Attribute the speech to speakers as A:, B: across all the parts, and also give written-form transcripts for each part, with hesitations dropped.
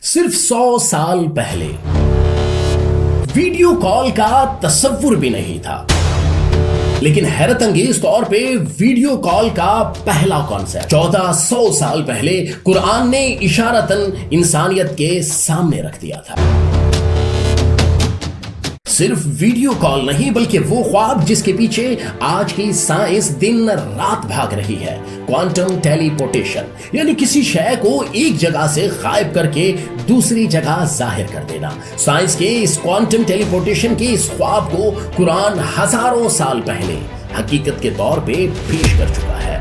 A: صرف 100 سال پہلے ویڈیو کال کا تصور بھی نہیں تھا، لیکن حیرت انگیز طور پہ ویڈیو کال کا پہلا کانسیپٹ 1400 سال پہلے قرآن نے اشارتاً انسانیت کے سامنے رکھ دیا تھا۔ صرف ویڈیو کال نہیں بلکہ وہ خواب جس کے پیچھے آج کی سائنس دن رات بھاگ رہی ہے، کوانٹم ٹیلی پورٹیشن، یعنی کسی شے کو ایک جگہ سے غائب کر کے دوسری جگہ ظاہر کر دینا۔ سائنس کے اس کوانٹم ٹیلی پورٹیشن کے اس خواب کو قرآن ہزاروں سال پہلے حقیقت کے طور پہ پیش کر چکا ہے،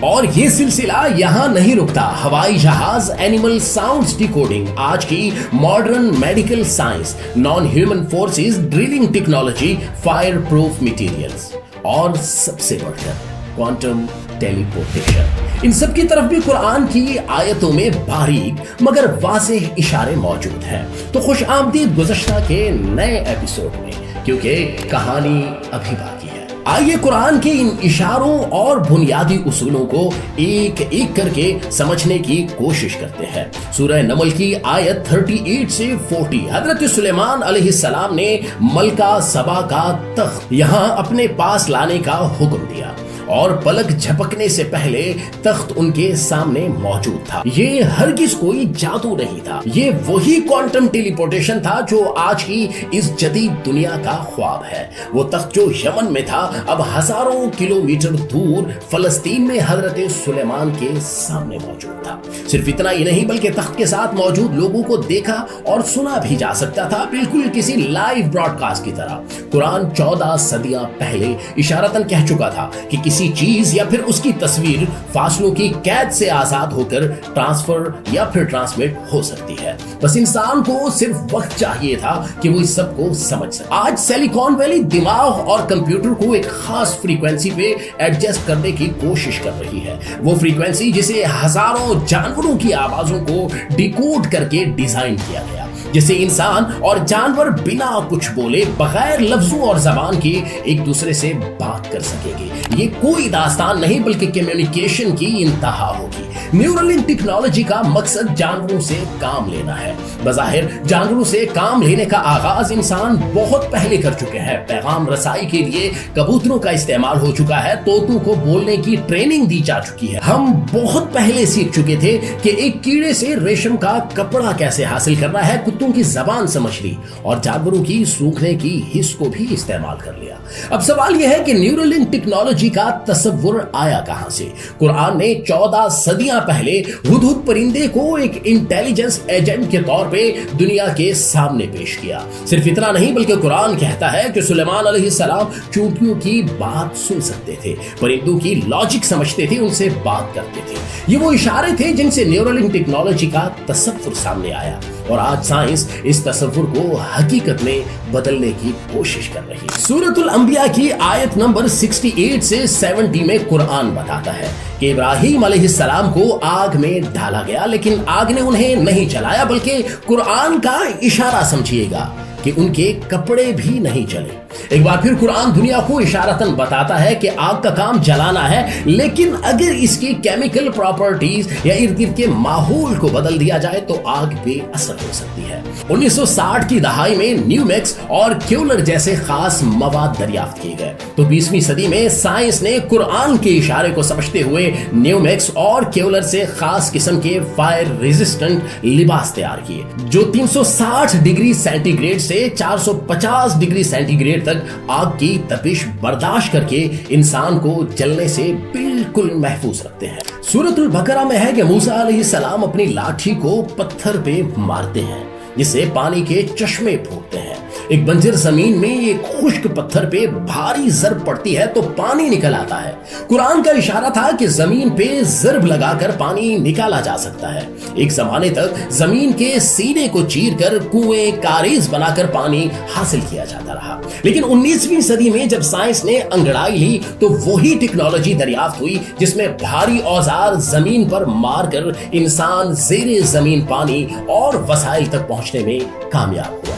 A: اور یہ سلسلہ یہاں نہیں رکتا۔ ہوائی جہاز، اینیمل ساؤنڈز ڈیکوڈنگ، آج کی modern medical science, non human forces, drilling technology, fire proof materials, اور سب سے بڑھ کر کوانٹم ٹیلی پورٹیشن، ان سب کی طرف بھی قرآن کی آیتوں میں باریک مگر واضح اشارے موجود ہیں۔ تو خوش آمدید گزشتہ کے نئے ایپیسوڈ میں، کیونکہ کہانی ابھی باقی ہے۔ آئیے قرآن کے ان اشاروں اور بنیادی اصولوں کو ایک ایک کر کے سمجھنے کی کوشش کرتے ہیں۔ سورہ نمل کی آیت 38 سے 40، حضرت سلیمان علیہ السلام نے ملکہ سبا کا تخت یہاں اپنے پاس لانے کا حکم دیا، اور پلک جھپکنے سے پہلے تخت ان کے سامنے موجود تھا۔ یہ ہرگز کوئی جادو نہیں تھا، یہ وہی کوانٹم ٹیلی پورٹیشن تھا جو آج کی اس جدید دنیا کا خواب ہے۔ وہ تخت جو یمن میں تھا اب ہزاروں کلومیٹر دور فلسطین میں حضرت سلیمان کے سامنے موجود تھا۔ صرف اتنا ہی نہیں بلکہ تخت کے ساتھ موجود لوگوں کو دیکھا اور سنا بھی جا سکتا تھا، بالکل کسی لائیو براڈ کاسٹ کی طرح۔ قرآن 14 صدیاں پہلے اشارتاً کہہ چکا تھا کہ کسی چیز یا پھر اس کی تصویر فاصلوں کی قید سے آزاد ہو کر ٹرانسفر یا پھر ٹرانسمٹ ہو سکتی ہے، بس انسان کو صرف وقت چاہیے تھا کہ وہ اس سب کو سمجھ سکے۔ آج سلیکون ویلی دماغ اور کمپیوٹر کو ایک خاص فریکوینسی پہ ایڈجسٹ کرنے کی کوشش کر رہی ہے، وہ فریکوینسی جسے ہزاروں جانوروں کی آوازوں کو ڈیکوڈ کر کے ڈیزائن کیا گیا، جسے انسان اور جانور بنا کچھ بولے بغیر لفظوں اور زبان کے ایک دوسرے سے بات کر سکیں گے۔ یہ کوئی داستان نہیں بلکہ کمیونیکیشن کی انتہا ہوگی۔ نیورل لنک ٹیکنالوجی کا مقصد جانوروں سے کام لینا ہے۔ بظاہر جانوروں سے کام لینے کا آغاز انسان بہت پہلے کر چکے ہیں۔ پیغام رسائی کے لیے کبوتروں کا استعمال ہو چکا ہے، طوطوں کو بولنے کی ٹریننگ دی جا چکی ہے۔ ہم بہت پہلے سیکھ چکے تھے کہ ایک کیڑے سے ریشم کا کپڑا کیسے حاصل کرنا ہے، کتوں کی زبان سمجھ لی اور جانوروں کی سونگھنے کی حس کو بھی استعمال کر لیا۔ اب سوال یہ ہے کہ نیورل لنک ٹیکنالوجی کا تصور آیا کہاں سے؟ قرآن نے 14 صدیاں پہلے ہدہد پرندے کو ایک انٹیلیجنس ایجنٹ کے طور پہ دنیا کے سامنے پیش کیا۔ صرف اتنا نہیں بلکہ قرآن کہتا ہے کہ سلیمان علیہ السلام چونٹیوں کی بات سن سکتے تھے، پرندوں کی لاجک سمجھتے تھے، ان سے بات کرتے تھے۔ یہ وہ اشارے تھے جن سے نیورل لنک ٹیکنالوجی کا تصور سامنے آیا، اور آج سائنس اس تصور کو حقیقت میں بدلنے کی کوشش کر رہی ہے۔ سورۃ الانبیاء کی آیت نمبر 68 سے 70 میں قرآن بتاتا ہے کہ ابراہیم علیہ السلام کو آگ میں ڈالا گیا، لیکن آگ نے انہیں نہیں جلایا، بلکہ قرآن کا اشارہ سمجھیے گا کہ ان کے کپڑے بھی نہیں جلے۔ ایک بار پھر قرآن دنیا کو اشارتاً بتاتا ہے کہ آگ کا کام جلانا ہے، لیکن اگر اس کی کیمیکل پراپرٹیز یا ارد گرد کے ماحول کو بدل دیا جائے تو آگ بے اثر ہو سکتی ہے۔ 1960 کی دہائی میں نیومیکس اور کیولر جیسے خاص مواد دریافت کیے گئے، تو 20ویں صدی میں سائنس نے قرآن کے اشارے کو سمجھتے ہوئے نیومیکس اور کیولر سے خاص قسم کے فائر ریزسٹنٹ لباس تیار کیے، جو 360 ڈگری سینٹی گریڈ سے 450 ڈگری سینٹی گریڈ تک آگ کی تپش برداشت کر کے انسان کو جلنے سے بالکل محفوظ رکھتے ہیں۔ سورۃ البقرہ میں ہے کہ موسیٰ علیہ السلام اپنی لاٹھی کو پتھر پہ مارتے ہیں، جس سے پانی کے چشمے پھوٹتے ہیں۔ ایک بنجر زمین میں ایک خشک پتھر پہ بھاری ضرب پڑتی ہے تو پانی نکل آتا ہے۔ قرآن کا اشارہ تھا کہ زمین پہ ضرب لگا کر پانی نکالا جا سکتا ہے۔ ایک زمانے تک زمین کے سینے کو چیر کر کنویں کاریز بنا کر پانی حاصل کیا جاتا رہا، لیکن 19ویں صدی میں جب سائنس نے انگڑائی لی تو وہی ٹیکنالوجی دریافت ہوئی جس میں بھاری اوزار زمین پر مار کر انسان زیر زمین پانی اور وسائل تک پہنچنے میں کامیاب ہوا۔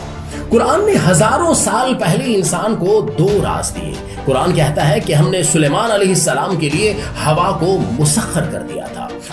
A: قرآن نے ہزاروں سال پہلے انسان کو 2 راز دیے۔ قرآن کہتا ہے کہ ہم نے سلیمان علیہ السلام کے لیے ہوا کو مسخر کر دیا تھا،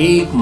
A: 1